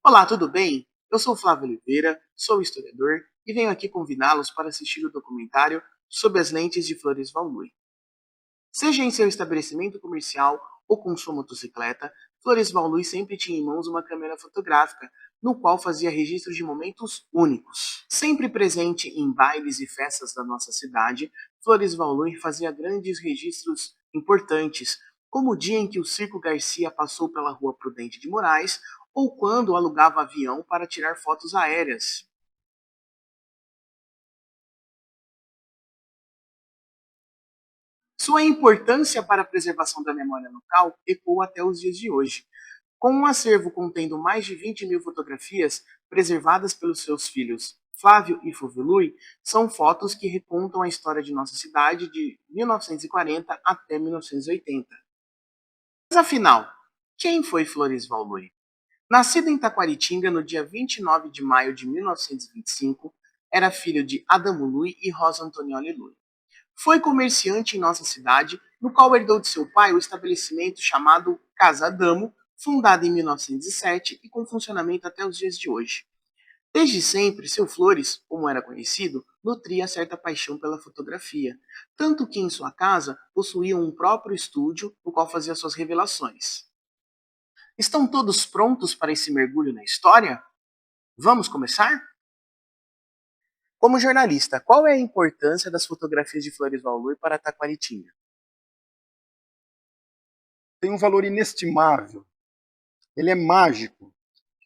Olá, tudo bem? Eu sou Flávio Oliveira, sou historiador e venho aqui convidá-los para assistir o documentário sobre as lentes de Floresval Lui. Seja em seu estabelecimento comercial ou com sua motocicleta, Floresval Lui sempre tinha em mãos uma câmera fotográfica, no qual fazia registros de momentos únicos. Sempre presente em bailes e festas da nossa cidade, Floresval Lui fazia grandes registros importantes, como o dia em que o Circo Garcia passou pela Rua Prudente de Moraes, ou quando alugava avião para tirar fotos aéreas. Sua importância para a preservação da memória local ecoa até os dias de hoje. Com um acervo contendo mais de 20 mil fotografias preservadas pelos seus filhos Flávio e Fulvio Lui, são fotos que recontam a história de nossa cidade de 1940 até 1980. Mas afinal, quem foi Floresval Lui? Nascido em Taquaritinga no dia 29 de maio de 1925, era filho de Adamo Lui e Rosa Antonioli Lui. Foi comerciante em nossa cidade, no qual herdou de seu pai o estabelecimento chamado Casa Adamo, fundado em 1907 e com funcionamento até os dias de hoje. Desde sempre, seu Flores, como era conhecido, nutria certa paixão pela fotografia, tanto que em sua casa possuía um próprio estúdio no qual fazia suas revelações. Estão todos prontos para esse mergulho na história? Vamos começar? Como jornalista, qual é a importância das fotografias de Floresval Lui para Taquaritinga? Tem um valor inestimável. Ele é mágico,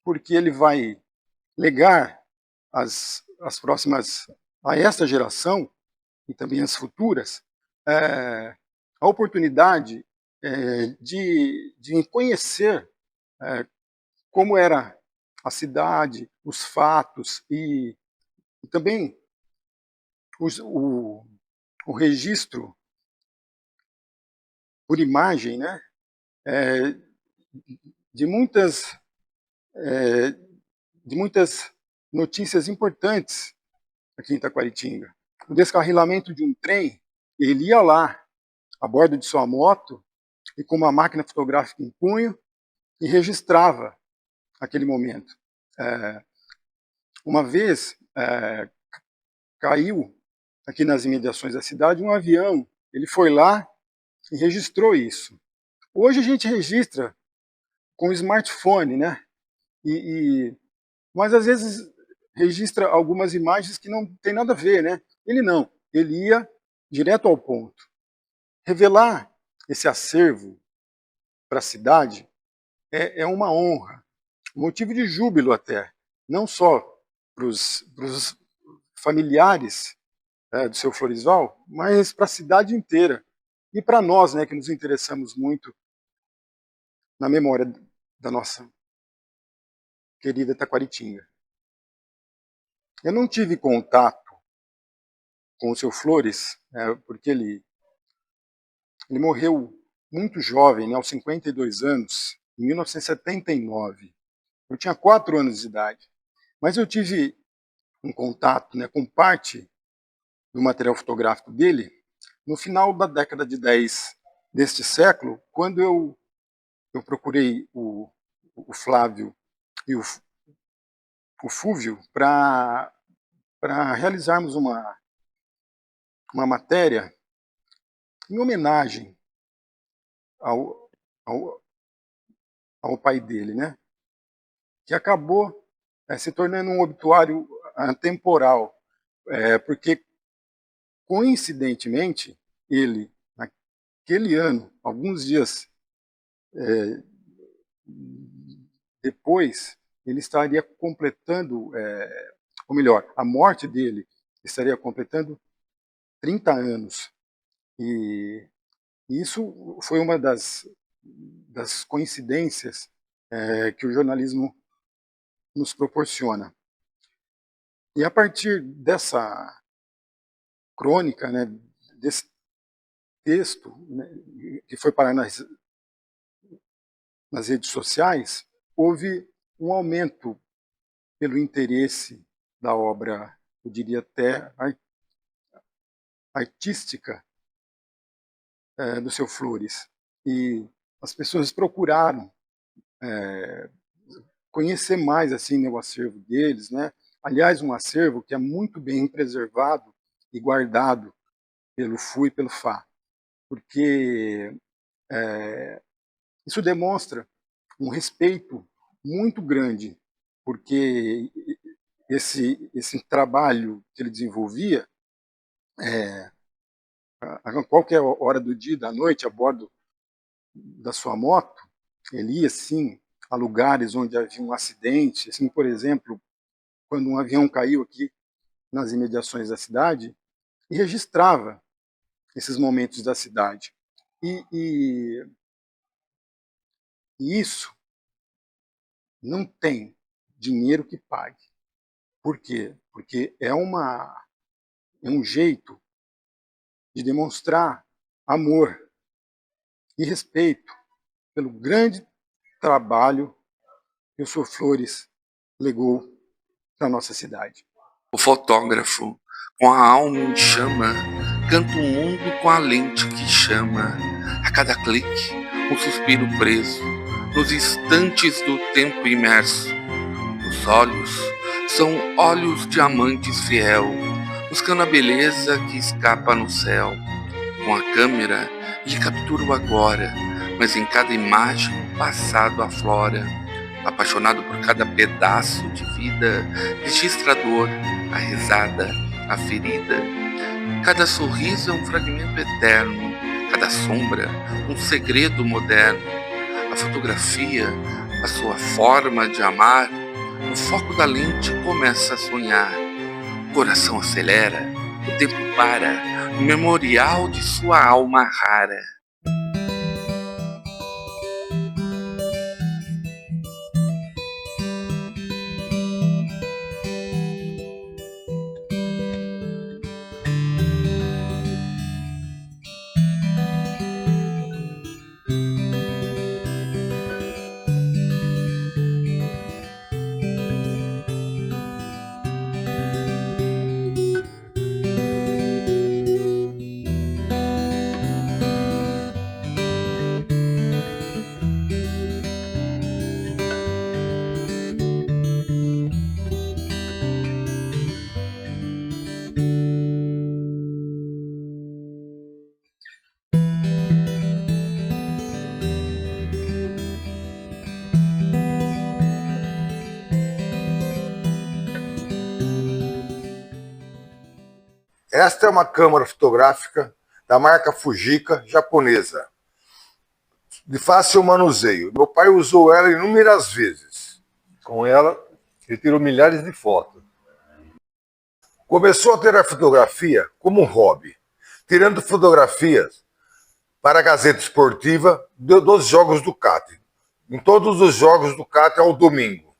porque ele vai legar as próximas, a esta geração e também as futuras, a oportunidade de conhecer como era a cidade, os fatos e também os, o registro por imagem, né, é, de muitas é, de muitas notícias importantes aqui em Taquaritinga. O descarrilamento de um trem, ele ia lá, a bordo de sua moto, e com uma máquina fotográfica em punho, e registrava aquele momento. É, uma vez caiu aqui nas imediações da cidade um avião, ele foi lá e registrou isso. Hoje a gente registra com o smartphone, né? Mas às vezes registra algumas imagens que não tem nada a ver, né? Ele não, ele ia direto ao ponto. Revelar esse acervo para a cidade é uma honra, um motivo de júbilo até, não só para os familiares do seu Floresval, mas para a cidade inteira. E para nós, né, que nos interessamos muito na memória da nossa querida Taquaritinga. Eu não tive contato com o seu Flores, porque ele morreu muito jovem, né, aos 52 anos, em 1979. Eu tinha 4 anos de idade. Mas eu tive um contato, né, com parte do material fotográfico dele no final da década de 10 deste século, quando eu procurei o Flávio e o Fúvio para realizarmos uma matéria em homenagem ao, ao, ao pai dele, né? Que acabou se tornando um obituário temporal, porque, coincidentemente, ele, naquele ano, alguns dias depois, ele estaria completando, ou melhor, a morte dele estaria completando 30 anos. E isso foi uma das coincidências que o jornalismo nos proporciona. E a partir dessa crônica, né, desse texto, né, que foi parar nas redes sociais, houve um aumento pelo interesse da obra, eu diria até artística, do seu Flores. E as pessoas procuraram conhecer mais assim, né, o acervo deles, né? Aliás, um acervo que é muito bem preservado e guardado pelo FU e pelo FA, porque isso demonstra um respeito muito grande, porque esse trabalho que ele desenvolvia, a qualquer hora do dia e da noite, a bordo da sua moto, ele ia, assim, a lugares onde havia um acidente, assim, por exemplo, quando um avião caiu aqui nas imediações da cidade, e registrava esses momentos da cidade. E isso não tem dinheiro que pague. Por quê? Porque é um jeito de demonstrar amor e respeito pelo grande trabalho que o Sr. Flores legou para a nossa cidade. O fotógrafo, com a alma em chama, canta o mundo com a lente que chama. A cada clique, um suspiro preso, nos instantes do tempo imerso. Os olhos são olhos de amantes fiel, buscando a beleza que escapa no céu. Com a câmera, lhe capturo agora, mas em cada imagem o passado aflora. Apaixonado por cada pedaço de vida, registra a dor, a risada, a ferida. Cada sorriso é um fragmento eterno, cada sombra, um segredo moderno. A fotografia, a sua forma de amar, no foco da lente começa a sonhar. O coração acelera, o tempo para, no memorial de sua alma rara. Esta é uma câmera fotográfica da marca Fujica, japonesa, de fácil manuseio. Meu pai usou ela inúmeras vezes. Com ela, ele tirou milhares de fotos. Começou a ter a fotografia como um hobby, tirando fotografias para a Gazeta Esportiva dos jogos do CAT. Em todos os jogos do CAT ao domingo.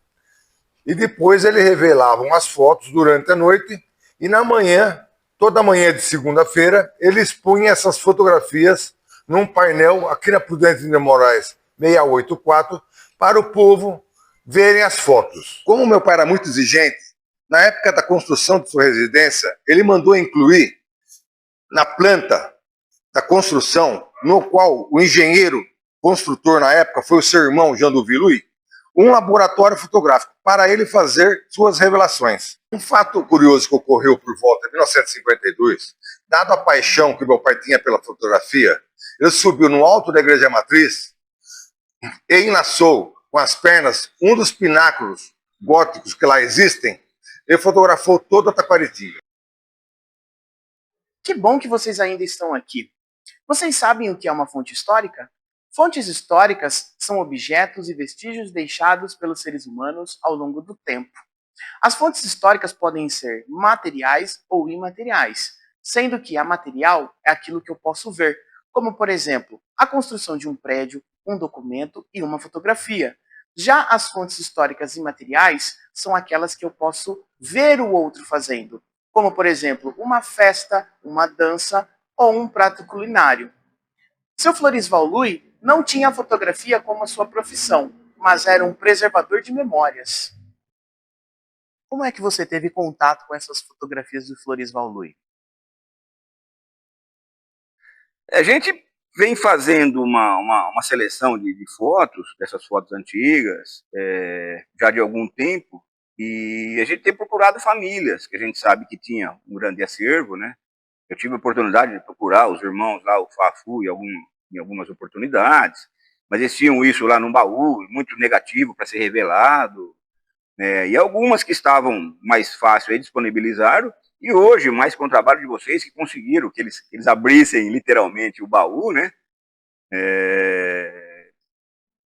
E depois ele revelava umas fotos durante a noite e na manhã, toda manhã de segunda-feira, ele expunha essas fotografias num painel aqui na Prudente de Moraes 684 para o povo verem as fotos. Como meu pai era muito exigente, na época da construção de sua residência, ele mandou incluir na planta da construção, no qual o engenheiro construtor na época foi o seu irmão Jean Duvilui, um laboratório fotográfico para ele fazer suas revelações. Um fato curioso que ocorreu por volta de 1952, dado a paixão que meu pai tinha pela fotografia, ele subiu no alto da igreja matriz e enlaçou com as pernas um dos pináculos góticos que lá existem e fotografou toda a Taquaritinga. Que bom que vocês ainda estão aqui. Vocês sabem o que é uma fonte histórica? Fontes históricas são objetos e vestígios deixados pelos seres humanos ao longo do tempo. As fontes históricas podem ser materiais ou imateriais, sendo que a material é aquilo que eu posso ver, como, por exemplo, a construção de um prédio, um documento e uma fotografia. Já as fontes históricas imateriais são aquelas que eu posso ver o outro fazendo, como, por exemplo, uma festa, uma dança ou um prato culinário. Seu Floresval Lui não tinha a fotografia como a sua profissão, mas era um preservador de memórias. Como é que você teve contato com essas fotografias do Floresval Lui? A gente vem fazendo uma seleção de fotos, dessas fotos antigas, já de algum tempo, e a gente tem procurado famílias, que a gente sabe que tinha um grande acervo, né? Eu tive a oportunidade de procurar os irmãos lá, o Fafu, em algumas oportunidades, mas eles tinham isso lá no baú, muito negativo para ser revelado, e algumas que estavam mais fácil aí disponibilizaram, e hoje, mais com o trabalho de vocês, que conseguiram que eles abrissem literalmente o baú, né?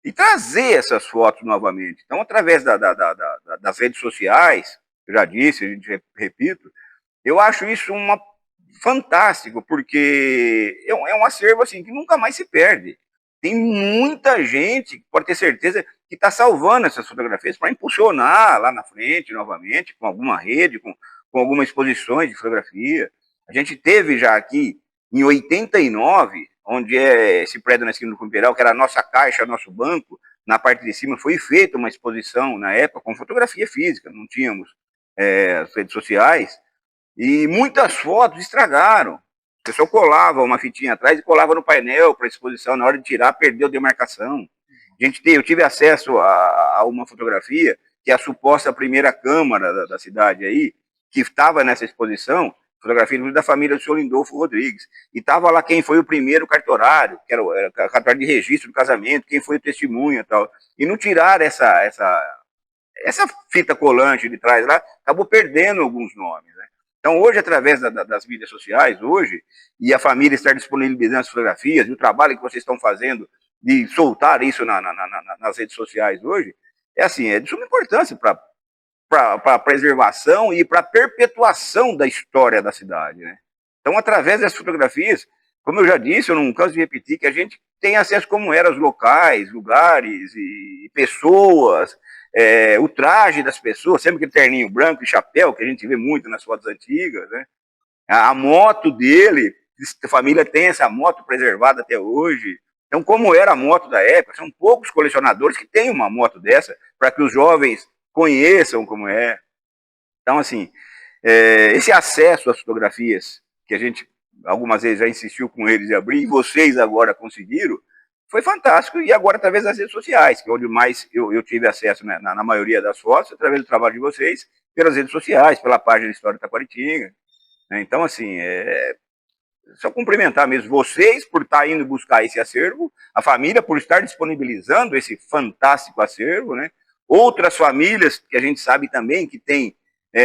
E trazer essas fotos novamente. Então, através das redes sociais, eu já disse, a gente repito, eu acho isso fantástico, porque é um acervo assim, que nunca mais se perde. Tem muita gente, pode ter certeza, que está salvando essas fotografias para impulsionar lá na frente, novamente, com alguma rede, com algumas exposições de fotografia. A gente teve já aqui, em 89, onde é esse prédio na esquina do Camperal, que era a nossa caixa, nosso banco, na parte de cima foi feita uma exposição, na época, com fotografia física, não tínhamos as redes sociais, e muitas fotos estragaram. O pessoal colava uma fitinha atrás e colava no painel para exposição. Na hora de tirar, perdeu demarcação. Eu tive acesso a uma fotografia que é a suposta primeira câmara da cidade aí, que estava nessa exposição, fotografia da família do senhor Lindolfo Rodrigues. E estava lá quem foi o primeiro cartorário, que era o cartorário de registro do casamento, quem foi o testemunha e tal. E não tiraram essa fita colante de trás lá, acabou perdendo alguns nomes, né? Então, hoje, através das mídias sociais, e a família estar disponibilizando as fotografias, e o trabalho que vocês estão fazendo de soltar isso nas redes sociais hoje, é de suma importância para a preservação e para a perpetuação da história da cidade, né? Então, através das fotografias, como eu já disse, eu não canso de repetir, que a gente tem acesso como eram os locais, lugares e pessoas, o traje das pessoas, sempre aquele terninho branco e chapéu, que a gente vê muito nas fotos antigas, né? A moto dele, a família tem essa moto preservada até hoje. Então, como era a moto da época, são poucos colecionadores que têm uma moto dessa, para que os jovens conheçam como é. Então, assim, esse acesso às fotografias, que a gente algumas vezes já insistiu com eles de abrir, e vocês agora conseguiram, foi fantástico. E agora, através das redes sociais, que é onde mais eu tive acesso, né, na maioria das fotos, através do trabalho de vocês, pelas redes sociais, pela página da História da Taquaritinga. Né? Então, assim, só cumprimentar mesmo vocês por estar indo buscar esse acervo, a família por estar disponibilizando esse fantástico acervo, né? Outras famílias que a gente sabe também que tem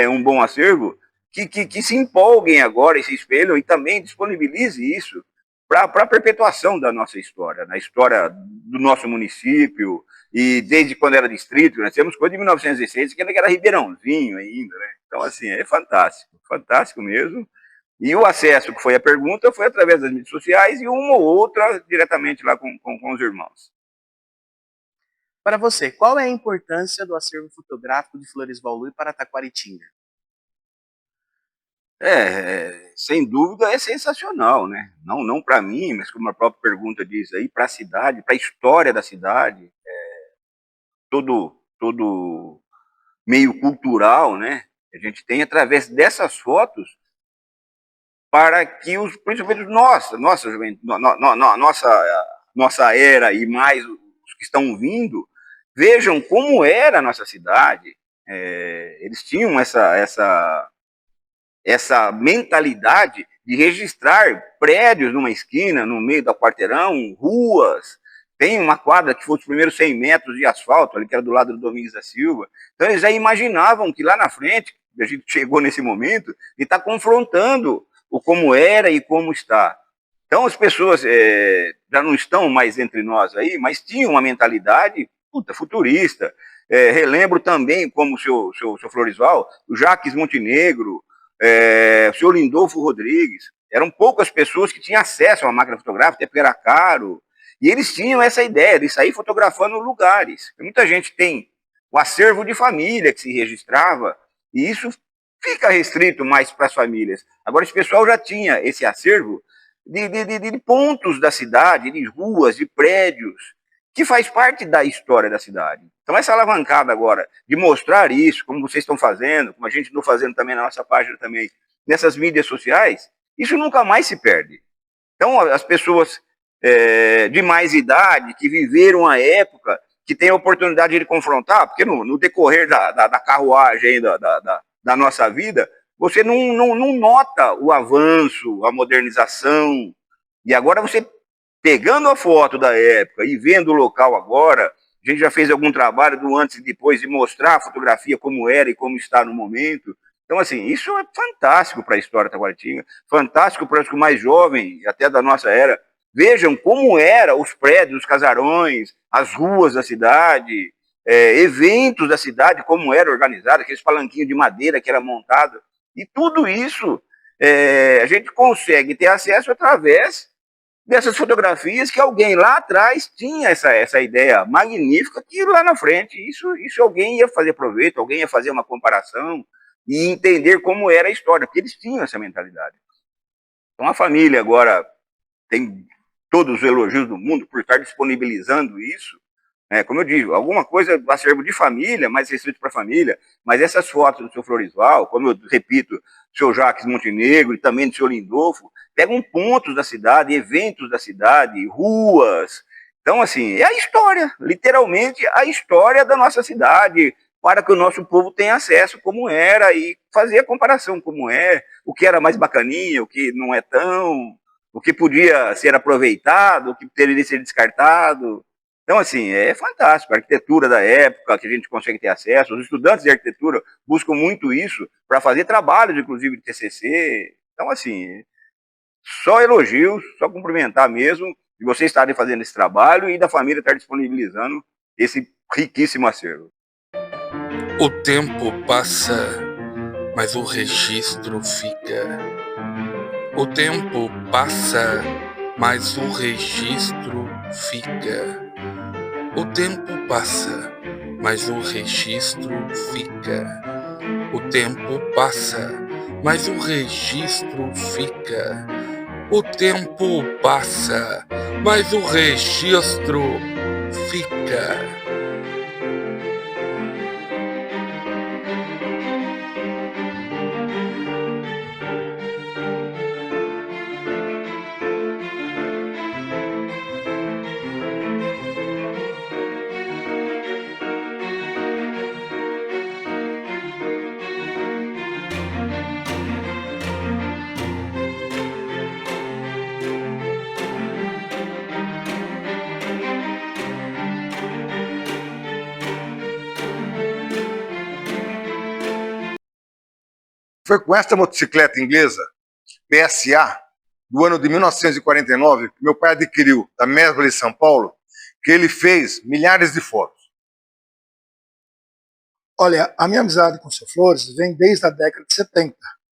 um bom acervo, que se empolguem agora e se espelham e também disponibilize isso para a perpetuação da nossa história, na história do nosso município, e desde quando era distrito, nós temos coisa de 1916, que era Ribeirãozinho ainda, né? Então, assim, é fantástico, fantástico mesmo. E o acesso, que foi a pergunta, foi através das mídias sociais e uma ou outra diretamente lá com os irmãos. Para você, qual é a importância do acervo fotográfico de Floresval Lui para Taquaritinga? Sem dúvida é sensacional, né? Não para mim, mas como a própria pergunta diz aí, para a cidade, para a história da cidade, todo meio cultural, né? A gente tem através dessas fotos para que principalmente nossa era e mais os que estão vindo vejam como era a nossa cidade. Eles tinham essa mentalidade de registrar prédios numa esquina, no meio do quarteirão, ruas. Tem uma quadra que foi os primeiros 100 metros de asfalto, ali que era do lado do Domingos da Silva. Então eles já imaginavam que lá na frente, a gente chegou nesse momento, de estar confrontando o como era e como está. Então as pessoas já não estão mais entre nós aí, mas tinham uma mentalidade futurista. Relembro também, como o seu Floresval, o Jacques Montenegro, o senhor Lindolfo Rodrigues. Eram poucas pessoas que tinham acesso a uma máquina fotográfica, até porque era caro. E eles tinham essa ideia de sair fotografando lugares. Muita gente tem o acervo de família que se registrava, e isso fica restrito mais para as famílias. Agora, esse pessoal já tinha esse acervo de pontos da cidade, de ruas, de prédios, que faz parte da história da cidade. Então, essa alavancada agora de mostrar isso, como vocês estão fazendo, como a gente está fazendo também na nossa página também, nessas mídias sociais, isso nunca mais se perde. Então, as pessoas de mais idade, que viveram a época, que têm a oportunidade de confrontar, porque no decorrer da carruagem da nossa vida, você não nota o avanço, a modernização. E agora você, pegando a foto da época e vendo o local agora, a gente já fez algum trabalho do antes e depois de mostrar a fotografia como era e como está no momento. Então, assim, isso é fantástico para a história da Taguatinga, fantástico para os mais jovens, até da nossa era. Vejam como eram os prédios, os casarões, as ruas da cidade, eventos da cidade, como era organizado, aqueles palanquinhos de madeira que era montado. E tudo isso a gente consegue ter acesso através dessas fotografias que alguém lá atrás tinha essa ideia magnífica que lá na frente isso alguém ia fazer proveito, alguém ia fazer uma comparação e entender como era a história, porque eles tinham essa mentalidade. Então a família agora tem todos os elogios do mundo por estar disponibilizando isso. Como eu digo, alguma coisa acervo de família, mais restrito para a família, mas essas fotos do seu Florisval, como eu repito, do seu Jacques Montenegro e também do seu Lindolfo, pegam pontos da cidade, eventos da cidade, ruas. Então, assim, é a história, literalmente a história da nossa cidade, para que o nosso povo tenha acesso como era e fazer a comparação como é, o que era mais bacaninha, o que não é tão, o que podia ser aproveitado, o que deveria ser descartado. Então, assim, é fantástico. A arquitetura da época, que a gente consegue ter acesso. Os estudantes de arquitetura buscam muito isso para fazer trabalhos, inclusive, de TCC. Então, assim, só elogios, só cumprimentar mesmo de vocês estarem fazendo esse trabalho e da família estar disponibilizando esse riquíssimo acervo. O tempo passa, mas o registro fica. O tempo passa, mas o registro fica. O tempo passa, mas o registro fica. O tempo passa, mas o registro fica. O tempo passa, mas o registro fica. Foi com esta motocicleta inglesa, PSA, do ano de 1949, que meu pai adquiriu da Mesbla de São Paulo, que ele fez milhares de fotos. Olha, a minha amizade com o seu Flores vem desde a década de 70,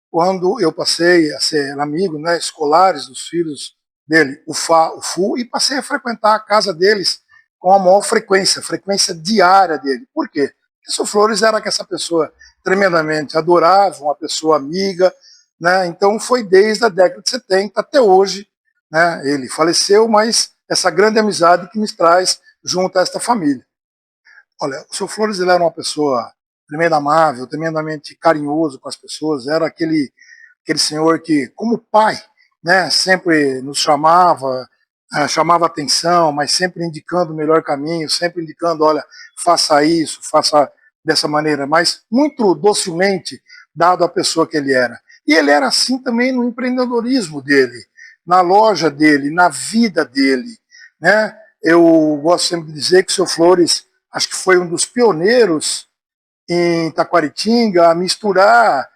quando eu passei a ser amigo, né, escolares dos filhos dele, o Fá, o Fu, e passei a frequentar a casa deles com a maior frequência diária dele. Por quê? Porque o seu Flores era essa pessoa tremendamente adorável, uma pessoa amiga, né? Então foi desde a década de 70 até hoje, né? Ele faleceu, mas essa grande amizade que nos traz junto a esta família. Olha, o seu Flores ele era uma pessoa tremendamente amável, tremendamente carinhoso com as pessoas, era aquele senhor que, como pai, né, sempre nos chamava, chamava atenção, mas sempre indicando o melhor caminho, sempre indicando, olha, faça isso, faça dessa maneira, mas muito docilmente, dado a pessoa que ele era. E ele era assim também no empreendedorismo dele, na loja dele, na vida dele, né? Eu gosto sempre de dizer que o seu Flores, acho que foi um dos pioneiros em Taquaritinga a misturar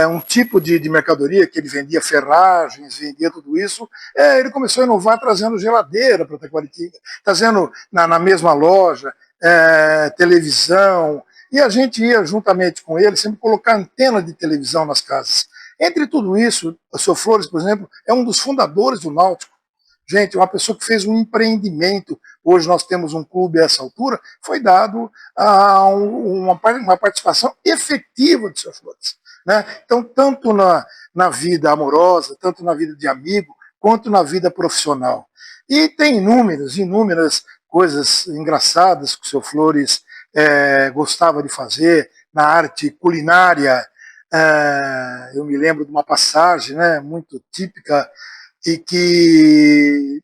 um tipo de mercadoria que ele vendia ferragens, vendia tudo isso. Ele começou a inovar trazendo geladeira para Taquaritinga, trazendo na mesma loja televisão, e a gente ia juntamente com ele sempre colocar antena de televisão nas casas. Entre tudo isso, o seu Flores, por exemplo, é um dos fundadores do Náutico. Gente, uma pessoa que fez um empreendimento, hoje nós temos um clube a essa altura, foi dado a uma participação efetiva do seu Flores. Né? Então, tanto na vida amorosa, tanto na vida de amigo, quanto na vida profissional. E tem inúmeras coisas engraçadas que o seu Flores gostava de fazer na arte culinária. Eu me lembro de uma passagem, né, muito típica, e que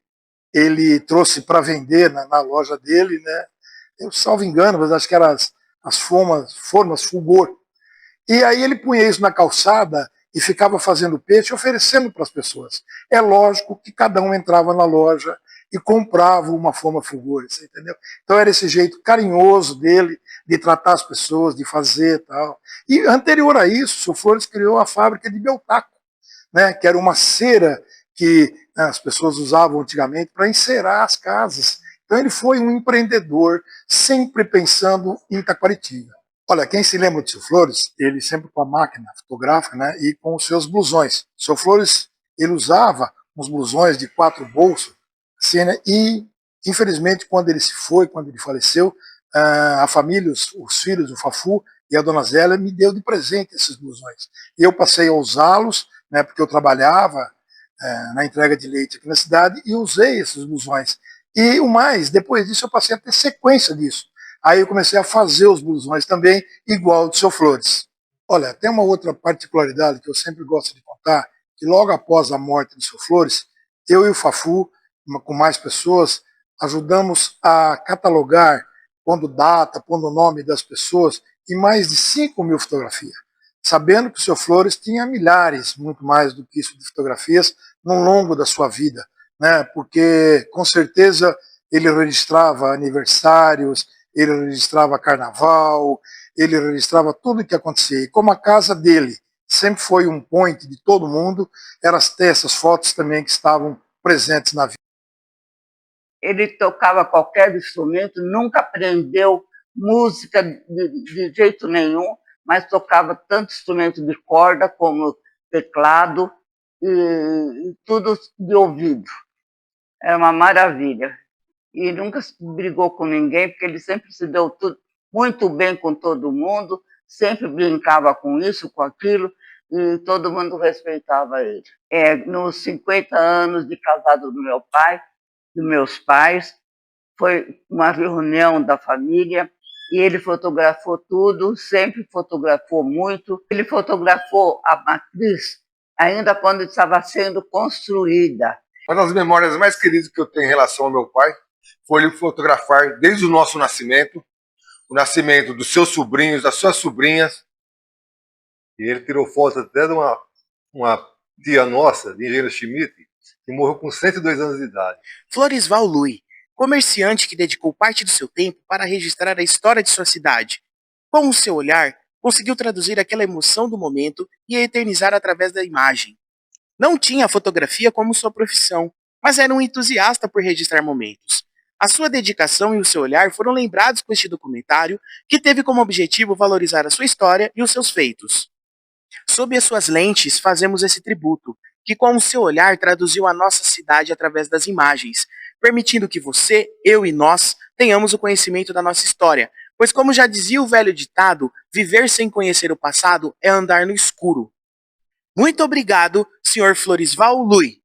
ele trouxe para vender na loja dele, né? Eu salvo engano, mas acho que eram as formas Fulgor. E aí ele punha isso na calçada e ficava fazendo peixe, oferecendo para as pessoas. É lógico que cada um entrava na loja e comprava uma forma Fulgor, você entendeu? Então era esse jeito carinhoso dele de tratar as pessoas, de fazer e tal. E anterior a isso, o seu Flores criou a fábrica de Beltaco, né, que era uma cera que as pessoas usavam antigamente para encerar as casas. Então ele foi um empreendedor, sempre pensando em Taquaritinga. Olha, quem se lembra do seu Flores, ele sempre com a máquina fotográfica, né, e com os seus blusões. O seu Flores, ele usava uns blusões de 4 bolsos, assim, né, e infelizmente quando ele se foi, quando ele faleceu, a família, os filhos, o Fafu e a dona Zélia me deu de presente esses blusões. E eu passei a usá-los, né, porque eu trabalhava na entrega de leite aqui na cidade e usei esses blusões. E o mais, depois disso eu passei a ter sequência disso. Aí eu comecei a fazer os blusões também, igual do seu Flores. Olha, tem uma outra particularidade que eu sempre gosto de contar, que logo após a morte do seu Flores, eu e o Fafu, com mais pessoas, ajudamos a catalogar, pondo data, pondo o nome das pessoas, em mais de 5.000 fotografias, sabendo que o seu Flores tinha milhares, muito mais do que isso, de fotografias no longo da sua vida, né? Porque com certeza ele registrava aniversários, ele registrava carnaval, ele registrava tudo o que acontecia. E como a casa dele sempre foi um point de todo mundo, eram essas fotos também que estavam presentes na vida. Ele tocava qualquer instrumento, nunca aprendeu música de jeito nenhum, mas tocava tanto instrumento de corda como teclado e tudo de ouvido. Era uma maravilha. E nunca brigou com ninguém, porque ele sempre se deu tudo muito bem com todo mundo, sempre brincava com isso, com aquilo, e todo mundo respeitava ele. Nos 50 anos de casado do meu pai, dos meus pais, foi uma reunião da família, e ele fotografou tudo, sempre fotografou muito. Ele fotografou a matriz ainda quando estava sendo construída. Uma das memórias mais queridas que eu tenho em relação ao meu pai foi ele fotografar desde o nosso nascimento, o nascimento dos seus sobrinhos, das suas sobrinhas. E ele tirou foto até de uma tia nossa, de Engenheiro Schmidt, que morreu com 102 anos de idade. Florisval Lui, comerciante que dedicou parte do seu tempo para registrar a história de sua cidade. Com o seu olhar, conseguiu traduzir aquela emoção do momento e a eternizar através da imagem. Não tinha a fotografia como sua profissão, mas era um entusiasta por registrar momentos. A sua dedicação e o seu olhar foram lembrados com este documentário, que teve como objetivo valorizar a sua história e os seus feitos. Sob as suas lentes, fazemos esse tributo, que com o seu olhar traduziu a nossa cidade através das imagens, permitindo que você, eu e nós tenhamos o conhecimento da nossa história, pois como já dizia o velho ditado, viver sem conhecer o passado é andar no escuro. Muito obrigado, Sr. Florisval Lui.